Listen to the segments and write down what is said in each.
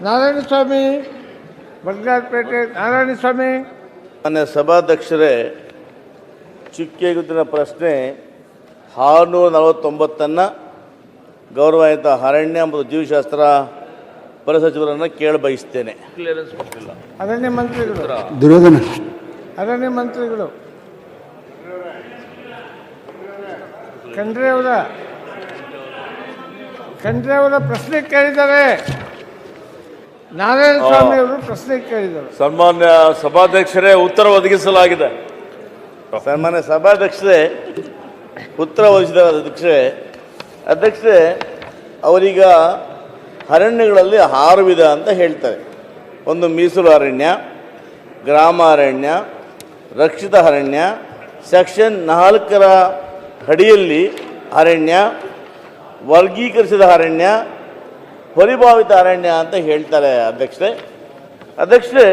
ನಾರಾಯಣಸ್ವಾಮಿ, ಬಂಗಾರಪೇಟೆ ನಾರಾಯಣಸ್ವಾಮಿ. ಮಾನ್ಯ ಸಭಾಧ್ಯಕ್ಷರೇ, ಚುಕ್ಕೆಗುತ್ತಿನ ಪ್ರಶ್ನೆ 649 ಗೌರವಾನ್ವಿತ ಅರಣ್ಯ ಮತ್ತು ಜೀವಶಾಸ್ತ್ರ ಪರಿಸಚಿವರನ್ನು ಕೇಳಬಯಸ್ತೇನೆ. ಅರಣ್ಯ ಮಂತ್ರಿಗಳು ದುರ್ಯೋಧನ ಅರಣ್ಯ ಮಂತ್ರಿಗಳು ಖಂಡ್ರೆ ಅವರ ಪ್ರಶ್ನೆ ಕೇಳಿದ್ದಾರೆ. ನಾರಾಯಣಸ್ವಾಮಿ ಅವರು ಪ್ರಶ್ನೆ ಕೇಳಿದರು. ಸನ್ಮಾನ್ಯ ಸಭಾಧ್ಯಕ್ಷರೇ, ಉತ್ತರ ಒದಗಿಸಲಾಗಿದೆ. ಸನ್ಮಾನ್ಯ ಸಭಾಧ್ಯಕ್ಷರೇ, ಉತ್ತರ ಒದಗಿಸಿದ ಅಧ್ಯಕ್ಷರೇ ಅವರೀಗ ಅರಣ್ಯಗಳಲ್ಲಿ 6 ವಿಧ ಅಂತ ಹೇಳ್ತಾರೆ. ಒಂದು ಮೀಸಲು ಅರಣ್ಯ, ಗ್ರಾಮ ಅರಣ್ಯ, ರಕ್ಷಿತ ಅರಣ್ಯ, ಸೆಕ್ಷನ್ 4ರ ಅಡಿಯಲ್ಲಿ ಅರಣ್ಯ, ವರ್ಗೀಕರಿಸಿದ ಅರಣ್ಯ, ಪರಿಭಾವಿತ ಅರಣ್ಯ ಅಂತ ಹೇಳ್ತಾರೆ. ಅಧ್ಯಕ್ಷರೇ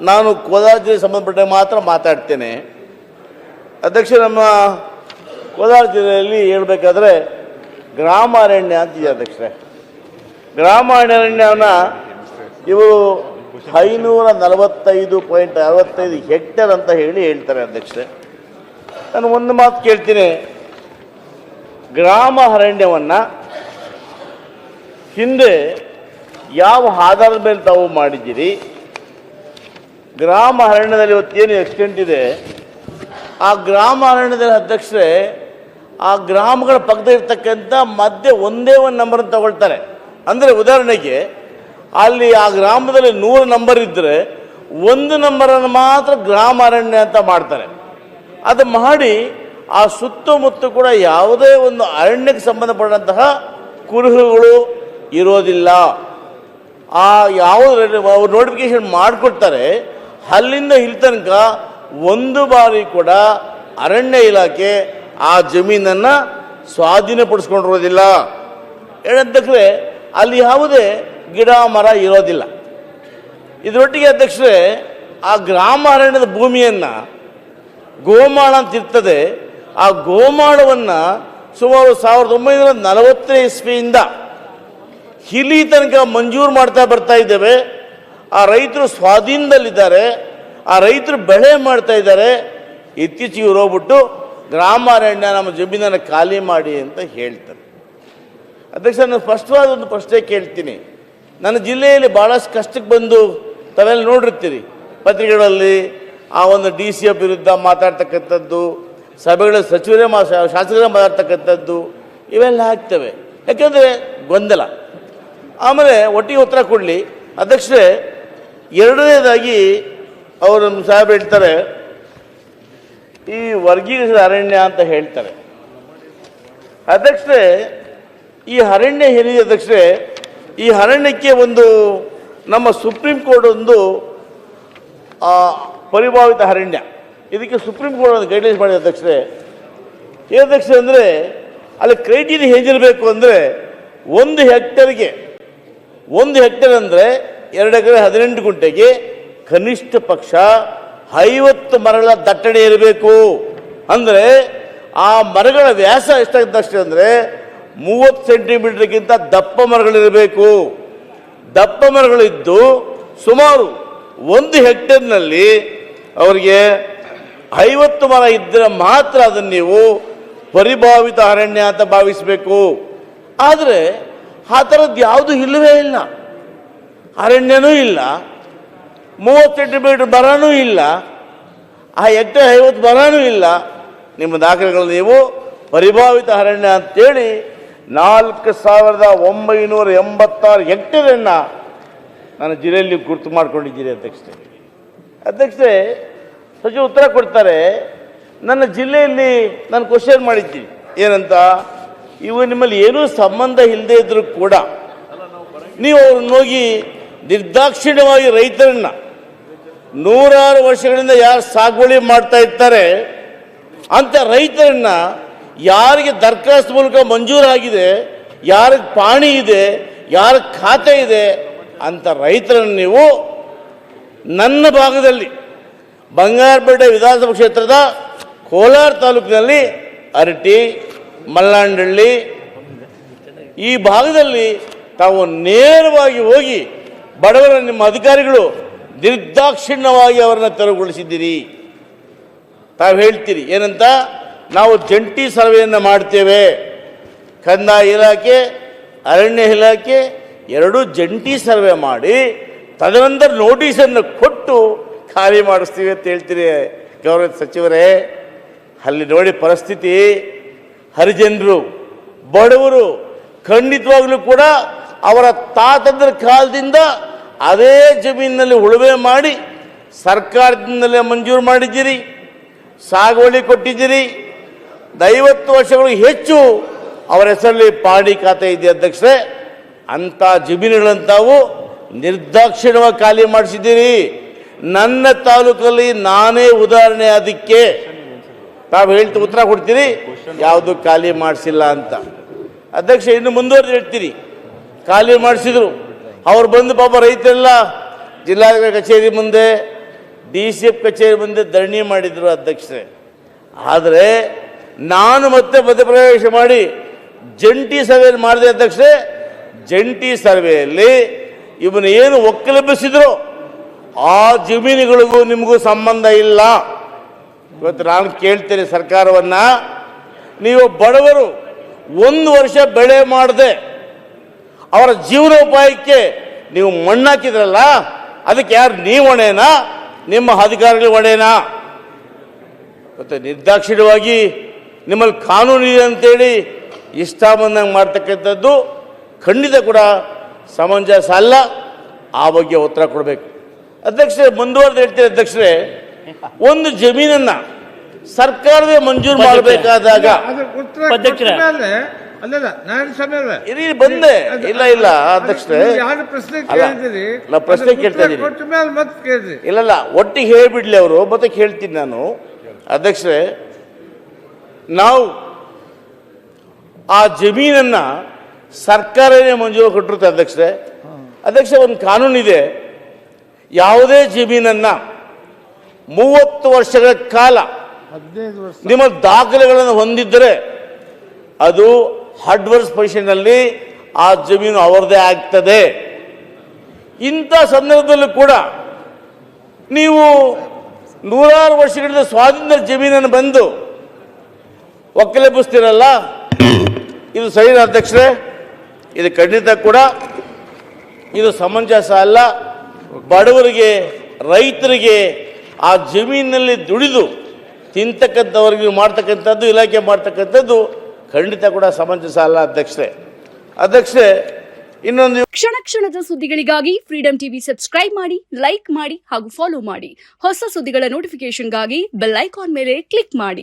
ನಾನು ಕೋಲಾರ ಜಿಲ್ಲೆಗೆ ಸಂಬಂಧಪಟ್ಟ ಮಾತ್ರ ಮಾತಾಡ್ತೇನೆ. ನಮ್ಮ ಕೋಲಾರ ಜಿಲ್ಲೆಯಲ್ಲಿ ಹೇಳ್ಬೇಕಾದ್ರೆ ಗ್ರಾಮ ಅರಣ್ಯ ಅಂತಿದೆ ಅಧ್ಯಕ್ಷರೇ. ಗ್ರಾಮ ಅರಣ್ಯವನ್ನು ಇವರು 545.65 ಹೆಕ್ಟೇರ್ ಅಂತ ಹೇಳ್ತಾರೆ ಅಧ್ಯಕ್ಷರೇ. ನಾನು ಒಂದು ಮಾತು ಕೇಳ್ತೀನಿ, ಗ್ರಾಮ ಅರಣ್ಯವನ್ನು ಹಿಂದೆ ಯಾವ ಆಧಾರದ ಮೇಲೆ ತಾವು ಮಾಡಿದ್ದೀರಿ? ಗ್ರಾಮ ಅರಣ್ಯದಲ್ಲಿ ಇವತ್ತೇನು ಎಕ್ಸ್ಟೆಂಟ್ ಇದೆ, ಆ ಗ್ರಾಮ ಅರಣ್ಯದಲ್ಲಿ ಅಧ್ಯಕ್ಷರೇ ಆ ಗ್ರಾಮಗಳ ಪಕ್ಕದ ಇರ್ತಕ್ಕಂಥ ಮಧ್ಯೆ ಒಂದೇ ಒಂದು ನಂಬರನ್ನು ತಗೊಳ್ತಾರೆ. ಅಂದರೆ ಉದಾಹರಣೆಗೆ ಅಲ್ಲಿ ಆ ಗ್ರಾಮದಲ್ಲಿ 100 ನಂಬರ್ ಇದ್ದರೆ 1 ನಂಬರನ್ನು ಮಾತ್ರ ಗ್ರಾಮ ಅರಣ್ಯ ಅಂತ ಮಾಡ್ತಾರೆ. ಅದು ಮಾಡಿ ಆ ಸುತ್ತಮುತ್ತ ಕೂಡ ಯಾವುದೇ ಒಂದು ಅರಣ್ಯಕ್ಕೆ ಸಂಬಂಧಪಟ್ಟಂತಹ ಕುರುಹುಗಳು ಇರೋದಿಲ್ಲ. ಆ ಅವ್ರು ನೋಟಿಫಿಕೇಶನ್ ಮಾಡಿಕೊಡ್ತಾರೆ, ಅಲ್ಲಿಂದ ಇಲ್ಲಿ ತನಕ ಒಂದು ಬಾರಿ ಕೂಡ ಅರಣ್ಯ ಇಲಾಖೆ ಆ ಜಮೀನನ್ನು ಸ್ವಾಧೀನಪಡಿಸ್ಕೊಂಡಿರೋದಿಲ್ಲ. ಅಧ್ಯಕ್ಷರೇ, ಅಲ್ಲಿ ಯಾವುದೇ ಗಿಡ ಮರ ಇರೋದಿಲ್ಲ. ಇದರೊಟ್ಟಿಗೆ ಅಧ್ಯಕ್ಷರೇ ಆ ಗ್ರಾಮ ಅರಣ್ಯದ ಭೂಮಿಯನ್ನು ಗೋಮಾಳ ಅಂತ ಇರ್ತದೆ. ಆ ಗೋಮಾಳವನ್ನು ಸುಮಾರು 1940 ಇಸ್ವಿಯಿಂದ ಇಲ್ಲಿ ತನಕ ಮಂಜೂರು ಮಾಡ್ತಾ ಬರ್ತಾ ಇದ್ದೇವೆ. ಆ ರೈತರು ಸ್ವಾಧೀನದಲ್ಲಿದ್ದಾರೆ, ಆ ರೈತರು ಬೆಳೆ ಮಾಡ್ತಾ ಇದ್ದಾರೆ. ಇತ್ತೀಚೆಗೆ ಇವರು ಹೋಗ್ಬಿಟ್ಟು ಗ್ರಾಮ ಅರಣ್ಯ ನಮ್ಮ ಜಮೀನನ್ನು ಖಾಲಿ ಮಾಡಿ ಅಂತ ಹೇಳ್ತಾರೆ. ಅಧ್ಯಕ್ಷ, ನಾನು ಸ್ಪಷ್ಟವಾದ ಒಂದು ಪ್ರಶ್ನೆ ಕೇಳ್ತೀನಿ. ನನ್ನ ಜಿಲ್ಲೆಯಲ್ಲಿ ಭಾಳಷ್ಟು ಕಷ್ಟಕ್ಕೆ ಬಂದು ತಾವೆಲ್ಲ ನೋಡಿರ್ತೀರಿ, ಪತ್ರಿಕೆಗಳಲ್ಲಿ ಆ ಒಂದು DCF ವಿರುದ್ಧ ಮಾತಾಡ್ತಕ್ಕಂಥದ್ದು, ಸಭೆಗಳ ಸಚಿವರೇ ಶಾಸಕರೇ ಮಾತಾಡ್ತಕ್ಕಂಥದ್ದು ಇವೆಲ್ಲ ಆಗ್ತವೆ. ಯಾಕೆಂದರೆ ಗೊಂದಲ. ಆಮೇಲೆ ಒಟ್ಟಿಗೆ ಉತ್ತರ ಕೊಡಲಿ ಅಧ್ಯಕ್ಷರೇ. ಎರಡನೇದಾಗಿ ಅವರು ನಮ್ಮ ಸಾಹೇಬ್ ಹೇಳ್ತಾರೆ, ಈ ವರ್ಗೀಕರಿಸಿದ ಅರಣ್ಯ ಅಂತ ಹೇಳ್ತಾರೆ. ಅಧ್ಯಕ್ಷರೇ, ಈ ಅರಣ್ಯ ಏನಿದೆ ಅಧ್ಯಕ್ಷರೇ, ಈ ಅರಣ್ಯಕ್ಕೆ ಒಂದು ನಮ್ಮ ಸುಪ್ರೀಂ ಕೋರ್ಟ್ ಒಂದು ಪರಿಭಾವಿತ ಅರಣ್ಯ, ಇದಕ್ಕೆ ಸುಪ್ರೀಂ ಕೋರ್ಟ್ ಒಂದು ಗೈಡ್ಲೈನ್ಸ್ ಮಾಡಿದೆ ಅಧ್ಯಕ್ಷರೇ. ಅಂದರೆ ಅಲ್ಲಿ ಕ್ರೈಟೀರಿಯಾ ಹೇಗಿರಬೇಕು ಅಂದರೆ 1 ಹೆಕ್ಟೇರ್ಗೆ 1 ಹೆಕ್ಟೇರ್ ಅಂದರೆ 2 ಎಕರೆ 18 ಗುಂಟೆಗೆ ಕನಿಷ್ಠ ಪಕ್ಷ 50 ಮರಗಳ ದಟ್ಟಣೆ ಇರಬೇಕು. ಅಂದರೆ ಆ ಮರಗಳ ವ್ಯಾಸ ಎಷ್ಟಾಗುತ್ತೆ ಅಂದರೆ 30 ಸೆಂಟಿಮೀಟರ್ಗಿಂತ ದಪ್ಪ ಮರಗಳಿರಬೇಕು. ದಪ್ಪ ಮರಗಳಿದ್ದು ಸುಮಾರು 1 ಹೆಕ್ಟೇರ್ನಲ್ಲಿ ಅವರಿಗೆ 50 ಮರ ಇದ್ದರೆ ಮಾತ್ರ ಅದನ್ನು ನೀವು ಪರಿಭಾವಿತ ಅರಣ್ಯ ಅಂತ ಭಾವಿಸಬೇಕು. ಆದರೆ ಆ ಥರದ್ದು ಯಾವುದು ಇಲ್ಲವೇ ಇಲ್ಲ. ಅರಣ್ಯನೂ ಇಲ್ಲ, 30 ಸೆಂಟಿಮೀಟರ್ ಮರನೂ ಇಲ್ಲ, ಆ ಹೆಕ್ಟೇರ್ 50 ಮರನೂ ಇಲ್ಲ. ನಿಮ್ಮ ದಾಖಲೆಗಳು ನೀವು ಪರಿಭಾವಿತ ಅರಣ್ಯ ಅಂತೇಳಿ 4986 ಹೆಕ್ಟೇರನ್ನು ನನ್ನ ಜಿಲ್ಲೆಯಲ್ಲಿ ಗುರುತು ಮಾಡ್ಕೊಂಡಿದ್ದೀರಿ ಅಧ್ಯಕ್ಷರೇ. ಸಚಿವ ಉತ್ತರ ಕೊಡ್ತಾರೆ. ನನ್ನ ಜಿಲ್ಲೆಯಲ್ಲಿ ನಾನು ಕ್ವಶನ್ ಮಾಡಿದ್ದೀನಿ ಏನಂತ, ಇವು ನಿಮ್ಮಲ್ಲಿ ಏನೂ ಸಂಬಂಧ ಇಲ್ಲದೆ ಇದ್ರೂ ಕೂಡ ನೀವು ಅವ್ರನ್ನ ಹೋಗಿ ನಿರ್ದಾಕ್ಷಿಣ್ಯವಾಗಿ ರೈತರನ್ನ 100 ವರ್ಷಗಳಿಂದ ಯಾರು ಸಾಗುವಳಿ ಮಾಡ್ತಾ ಇರ್ತಾರೆ ಅಂತ ರೈತರನ್ನ, ಯಾರಿಗೆ ದರಖಾಸ್ತು ಮೂಲಕ ಮಂಜೂರಾಗಿದೆ, ಯಾರಿಗೆ ಪಾಣಿ ಇದೆ, ಯಾರ ಖಾತೆ ಇದೆ ಅಂತ ರೈತರನ್ನು ನೀವು ನನ್ನ ಭಾಗದಲ್ಲಿ ಬಂಗಾರಪೇಟೆ ವಿಧಾನಸಭಾ ಕ್ಷೇತ್ರದ ಕೋಲಾರ ತಾಲೂಕಿನಲ್ಲಿ ಅರಟಿ, ಮಲ್ಲಾಂಡಹಳ್ಳಿ ಈ ಭಾಗದಲ್ಲಿ ತಾವು ನೇರವಾಗಿ ಹೋಗಿ ಬಡವರ ನಿಮ್ಮ ಅಧಿಕಾರಿಗಳು ನಿರ್ದಾಕ್ಷಿಣ್ಯವಾಗಿ ಅವರನ್ನು ತೆರವುಗೊಳಿಸಿದ್ದೀರಿ. ತಾವು ಹೇಳ್ತೀರಿ ಏನಂತ, ನಾವು ಜಂಟಿ ಸರ್ವೆಯನ್ನು ಮಾಡ್ತೇವೆ. ಕಂದಾಯ ಇಲಾಖೆ, ಅರಣ್ಯ ಇಲಾಖೆ ಎರಡೂ ಜಂಟಿ ಸರ್ವೆ ಮಾಡಿ ತದನಂತರ ನೋಟಿಸನ್ನು ಕೊಟ್ಟು ಖಾಲಿ ಮಾಡಿಸ್ತೀವಿ ಅಂತ ಹೇಳ್ತೀರಿ. ಗೌರವ ಸಚಿವರೇ, ಅಲ್ಲಿ ನೋಡಿ ಪರಿಸ್ಥಿತಿ, ಹರಿಜನರು ಬಡವರು ಖಂಡಿತವಾಗ್ಲೂ ಕೂಡ ಅವರ ತಾತಂದ್ರ ಕಾಲದಿಂದ ಅದೇ ಜಮೀನಿನಲ್ಲಿ ಉಳುಮೆ ಮಾಡಿ ಸರ್ಕಾರದಿಂದಲೇ ಮಂಜೂರು ಮಾಡಿದ್ದೀರಿ, ಸಾಗುವಳಿ ಕೊಟ್ಟಿದ್ದೀರಿ. 50 ವರ್ಷಗಳು ಹೆಚ್ಚು ಅವರ ಹೆಸರಲ್ಲಿ ಪಾಣಿ ಖಾತೆ ಇದೆ ಅಧ್ಯಕ್ಷರೇ. ಅಂಥ ಜಮೀನುಗಳಂತಾವು ನಿರ್ದಾಕ್ಷಿಣ್ಯವಾಗಿ ಖಾಲಿ ಮಾಡಿಸಿದ್ದೀರಿ. ನನ್ನ ತಾಲೂಕಲ್ಲಿ ನಾನೇ ಉದಾಹರಣೆ. ಅದಕ್ಕೆ ತಾವು ಹೇಳ್ತಾ ಉತ್ತರ ಕೊಡ್ತೀರಿ ಯಾವುದು ಖಾಲಿ ಮಾಡಿಸಿಲ್ಲ ಅಂತ. ಅಧ್ಯಕ್ಷ, ಇನ್ನು ಮುಂದುವರೆದು ಹೇಳ್ತೀರಿ ಖಾಲಿ ಮಾಡಿಸಿದ್ರು. ಅವ್ರು ಬಂದು ಪಾಪ ರೈತರೆಲ್ಲ ಜಿಲ್ಲಾಧಿಕಾರಿ ಕಚೇರಿ ಮುಂದೆ, DCF ಕಚೇರಿ ಮುಂದೆ ಧರಣಿ ಮಾಡಿದರು ಅಧ್ಯಕ್ಷರೇ. ಆದರೆ ನಾನು ಮತ್ತೆ ಮಧ್ಯಪ್ರವೇಶ ಮಾಡಿ ಜಂಟಿ ಸರ್ವೆ ಮಾಡಿದೆ ಅಧ್ಯಕ್ಷರೇ. ಜಂಟಿ ಸರ್ವೆಯಲ್ಲಿ ಇವನು ಏನು ಒಕ್ಕಲೆಬ್ಬಿಸಿದ್ರು ಆ ಜಮೀನುಗಳಿಗೂ ನಿಮಗೂ ಸಂಬಂಧ ಇಲ್ಲ. ಇವತ್ತು ನಾನು ಕೇಳ್ತೇನೆ ಸರ್ಕಾರವನ್ನ, ನೀವು ಬಡವರು 1 ವರ್ಷ ಬೆಳೆ ಮಾಡದೆ ಅವರ ಜೀವನೋಪಾಯಕ್ಕೆ ನೀವು ಮಣ್ಣಾಕಿದ್ರಲ್ಲ, ಅದಕ್ಕೆ ಯಾರು ನೀವು ಹೊಣೆನಾ, ನಿಮ್ಮ ಅಧಿಕಾರಿಗಳು ಹೊಣೆನಾ? ಮತ್ತೆ ನಿರ್ದಾಕ್ಷಿಣ್ಯವಾಗಿ ನಿಮ್ಮಲ್ಲಿ ಕಾನೂನು ಇದೆ ಅಂತೇಳಿ ಇಷ್ಟ ಬಂದಂಗೆ ಮಾಡ್ತಕ್ಕಂಥದ್ದು ಖಂಡಿತ ಕೂಡ ಸಮಂಜಸ ಅಲ್ಲ. ಆ ಬಗ್ಗೆ ಉತ್ತರ ಕೊಡಬೇಕು ಅಧ್ಯಕ್ಷರೇ. ಮುಂದುವರೆದು ಹೇಳ್ತೀರಿ ಅಧ್ಯಕ್ಷರೇ, ಒಂದು ಜಮೀನನ್ನ ಸರ್ಕಾರವೇ ಮಂಜೂರು ಮಾಡಬೇಕಾದಾಗ ಅದ್ರ ಉತ್ತರ ಕೊಟ್ಟ ಮೇಲೆ ಅಲ್ಲಲ್ಲ ನಾರಾಯಣ ಸ್ವಾಮಿ ಅವರೇ, ಇರಿ ಬಂದೆ. ಇಲ್ಲ ಅಧ್ಯಕ್ಷರೇ, ಯಾರು ಪ್ರಶ್ನೆ ಅಲ್ಲ, ಕೇಳಿದಿರಿ, ನಾವು ಪ್ರಶ್ನೆ ಕೇಳ್ತಾ ಇದ್ದೀನಿ. ಕೊಟ್ಟ ಮೇಲೆ ಮತ್ತೆ ಕೇಳಿದ್ರಿ. ಇಲ್ಲ ಒಟ್ಟಿಗೆ ಹೇಳ್ಬಿಡ್ಲಿ ಅವರು, ಮತ್ತೆ ಕೇಳ್ತೀನಿ ನಾನು. ಅಧ್ಯಕ್ಷರೇ, ನಾವು ಆ ಜಮೀನನ್ನ ಸರ್ಕಾರನೇ ಮಂಜೂರು ಕೊಟ್ಟಿರುತ್ತೆ ಅಧ್ಯಕ್ಷರೇ. ಅಧ್ಯಕ್ಷ, ಒಂದು ಕಾನೂನಿದೆ, ಯಾವುದೇ ಜಮೀನನ್ನ 30 ವರ್ಷಗಳ ಕಾಲ 15 ವರ್ಷ ನಿಮ್ಮ ದಾಖಲೆಗಳನ್ನು ಹೊಂದಿದ್ದರೆ ಅದು ಅಡ್ವರ್ಸ್ ಪೊಸಿಷನ್ನಲ್ಲಿ ಆ ಜಮೀನು ಅವರದೇ ಆಗ್ತದೆ. ಇಂಥ ಸಂದರ್ಭದಲ್ಲೂ ಕೂಡ ನೀವು 100 ವರ್ಷಗಳಿಂದ ಸ್ವಾತಂತ್ರ್ಯ ಜಮೀನನ್ನು ಬಂದು ಒಕ್ಕಲೆಬ್ಬಿಸ್ತೀರಲ್ಲ, ಇದು ಸರಿನಾ ಅಧ್ಯಕ್ಷರೇ? ಇದು ಖಂಡಿತ ಕೂಡ ಇದು ಸಮಂಜಸ ಅಲ್ಲ. ಬಡವರಿಗೆ, ರೈತರಿಗೆ ಆ ಜಮೀನಿನಲ್ಲಿ ದುಡಿದು ತಿಂತಕ್ಕಂಥವ್ರಿಗೆ ಮಾಡ್ತಕ್ಕಂಥದ್ದು, ಇಲಾಖೆ ಮಾಡ್ತಕ್ಕಂಥದ್ದು ಖಂಡಿತ ಕೂಡ ಸಮಂಜಸ ಅಲ್ಲ ಅಧ್ಯಕ್ಷರೇ. ಇನ್ನೊಂದು ಕ್ಷಣ ಕ್ಷಣದ ಸುದ್ದಿಗಳಿಗಾಗಿ ಫ್ರೀಡಂ ಟಿವಿ ಸಬ್ಸ್ಕ್ರೈಬ್ ಮಾಡಿ, ಲೈಕ್ ಮಾಡಿ ಹಾಗೂ ಫಾಲೋ ಮಾಡಿ. ಹೊಸ ಸುದ್ದಿಗಳ ನೋಟಿಫಿಕೇಶನ್ಗಾಗಿ ಬೆಲ್ ಐಕಾನ್ ಮೇಲೆ ಕ್ಲಿಕ್ ಮಾಡಿ.